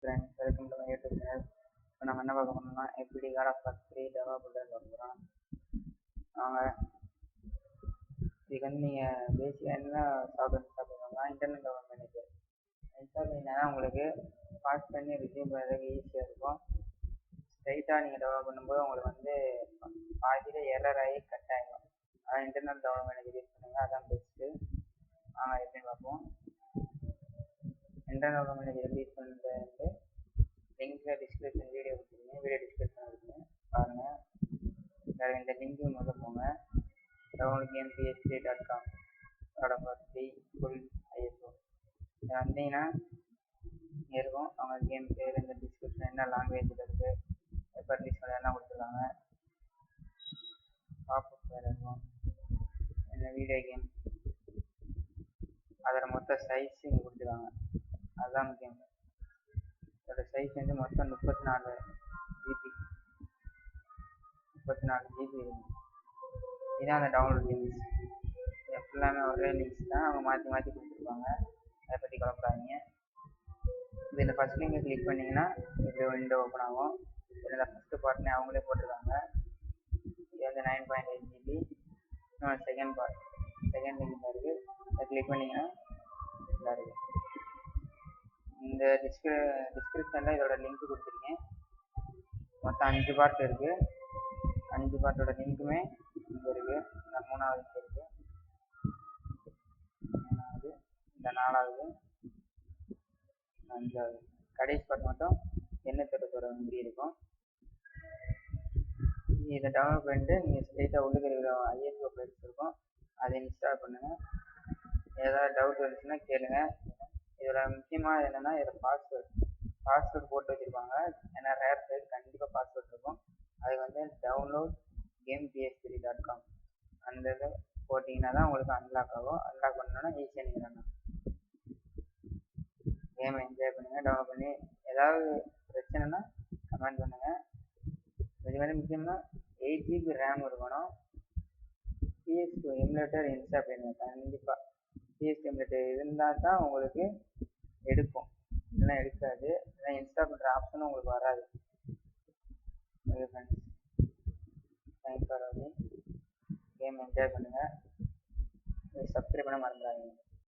Friends, welcome to my YouTube channel. இப்போ நம்ம என்ன பார்க்க போனோம்னா எப்படி காட் ஆஃப் வார் 3 டெவா பில்டர் பார்க்க போகிறோம். அவங்க இதுக்கு வந்து நீங்கள் பேசிக்காக என்ன சாப்பிடுவாங்கன்னா இன்டர்நெட் டெவலப் மேனேஜர் இன்ஸ்டால் பண்ணிங்கன்னா உங்களுக்கு பாஸ் பண்ணி ரிசீவ் பண்ணுறதுக்கு ஈஸியாக இருக்கும். ஸ்ட்ரைட்டாக நீங்கள் டெவலப் பண்ணும்போது உங்களுக்கு வந்து பாதியில் எரர் ஆகி கட் ஆகிடும். அதான் இன்டர்நெட் டெவலப் மேனேஜர் யூஸ் பண்ணுங்கள், அதான் பெஸ்ட்டு. எப்படின்னு பார்ப்போம். இன்டர்நெட் டெவலப் மேனேஜர் எப்படி யூஸ் பண்ணுறது லிங்க்கில் டிஸ்கிரிப்ஷன் வீடியோ கொடுத்துருக்கீங்க, வீடியோ டிஸ்கிரிப்ஷன் கொடுத்துருங்க பாருங்கள். வேறு இந்த லிங்க்கு முதல்ல போங்க. downloadgamepsd.com ஃபுல் ISO வந்தீங்கன்னா இங்கே இருக்கும். அவங்க கேம் பேர் இந்த டிஸ்கிரிப்ஷன் என்ன லாங்குவேஜில் இருக்குது, எப்போ ரிலீஸ் பண்ண எல்லாம் கொடுத்துருக்காங்க. பாப்அப் வேறு இருக்கும். இந்த வீடியோ கேம் அதில் மொத்த சைஸ் இங்கே கொடுத்துருக்காங்க, அதுதான் முக்கியம். அதோட சைஸ் வந்து மொத்தம் 34 GB இருக்குது. இதுதான் அந்த டவுன்லோட் லிங்க்ஸ். எல்லாமே ஒரே லிங்க்ஸ் தான், அவங்க மாற்றி மாற்றி கொடுத்துருப்பாங்க. அதை பற்றி குழப்பறாதீங்க. இதில் ஃபஸ்ட் லிங்கை கிளிக் பண்ணிங்கன்னா இப்படி விண்டோ ஓப்பன் ஆகும். இதில் ஃபஸ்ட்டு பார்ட்னே அவங்களே போட்டிருக்காங்க. இது வந்து 9.8 GB. செகண்ட் லிங்க் இருக்குது, அதை கிளிக் பண்ணிங்கன்னா இதாக இருக்குது. இந்த டிஸ்கிரிப்ஷனில் இதோட லிங்க் கொடுத்துருக்கேன். மொத்தம் 5 பார்ட் இருக்குது. 5 பார்ட்டோட லிங்க்குமே இங்கே இருக்குது. இந்த 3வது இங்கே இருக்குது, 3வது, இந்த 4வது, 5வது. கடைசி பார்ட் மட்டும் எண்ணத்தோட முடி இருக்கும். இதை டவுன்லோட் பண்ணிட்டு நீங்கள் ஸ்ட்ரெயிட்டாக உள்ளுக்கு இருக்கிற ISO ஃபைல்ஸ் இருக்கும், அதை இன்ஸ்டால் பண்ணுங்கள். ஏதாவது டவுட் வந்துச்சுன்னா கேளுங்க. இதில் முக்கியமாக என்னென்னா இதில் பாஸ்வேர்டு போட்டு வச்சுருப்பாங்க. ஏன்னா ரேர் சைட் கண்டிப்பாக பாஸ்வேர்ட் இருக்கும். அது வந்து downloadgamepsd.com அந்த இதை போட்டிங்கன்னா தான் உங்களுக்கு அன்லாக் ஆகும். அன்லாக் பண்ணோன்னா ஈஸியாக நீங்கள் பண்ணலாம். கேமை என்ஜாய் பண்ணுங்கள். டவுன்லோட் பண்ணி ஏதாவது பிரச்சனைனா கமெண்ட் பண்ணுங்கள். இது வந்து முக்கியமாக 8 GB ரேம் இருக்கணும். PS2 எமுலேட்டர் இன்ஸ்டால் பண்ணுங்கள். கண்டிப்பாக PS2 எமுலேட்டர் இருந்தால் தான் உங்களுக்கு எடுக்கும், இல்லைன்னா எடுக்காது. இல்லைன்னா இன்ஸ்டால் பண்ணுற ஆப்ஷனும் உங்களுக்கு வராது. ஓகே ஃப்ரெண்ட்ஸ், தேங்க்ஸ் ஃபார் வாட்சிங். கேம் என்ஜாய் பண்ணுங்கள். சப்ஸ்கிரைப் பண்ண மறந்துடாதீங்க.